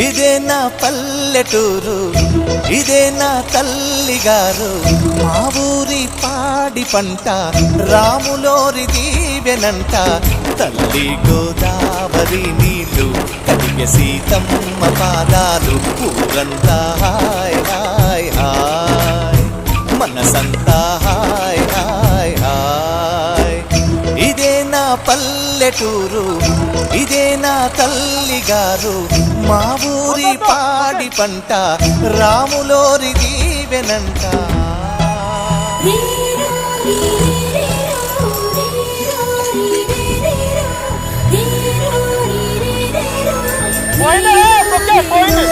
ఇదే నా పల్లెటూరు, ఇదే నా తల్లిగారు. మా ఊరి పాడి పంట రాములోరి దీవెనంట. తల్లి గోదావరి నీళ్ళు కడిగే సీతమ్మ పాదాలు. ఊరంతా హాయ్ హాయ్ హాయ్, మనసంతా హాయ్ హాయ్ హాయ్. ఇదే నా పల్లెటూరు, ఇదే నా తల్లిగారు. మా ఊరి పాడి పంట రాములోరి దీవెనంట. పోయింది.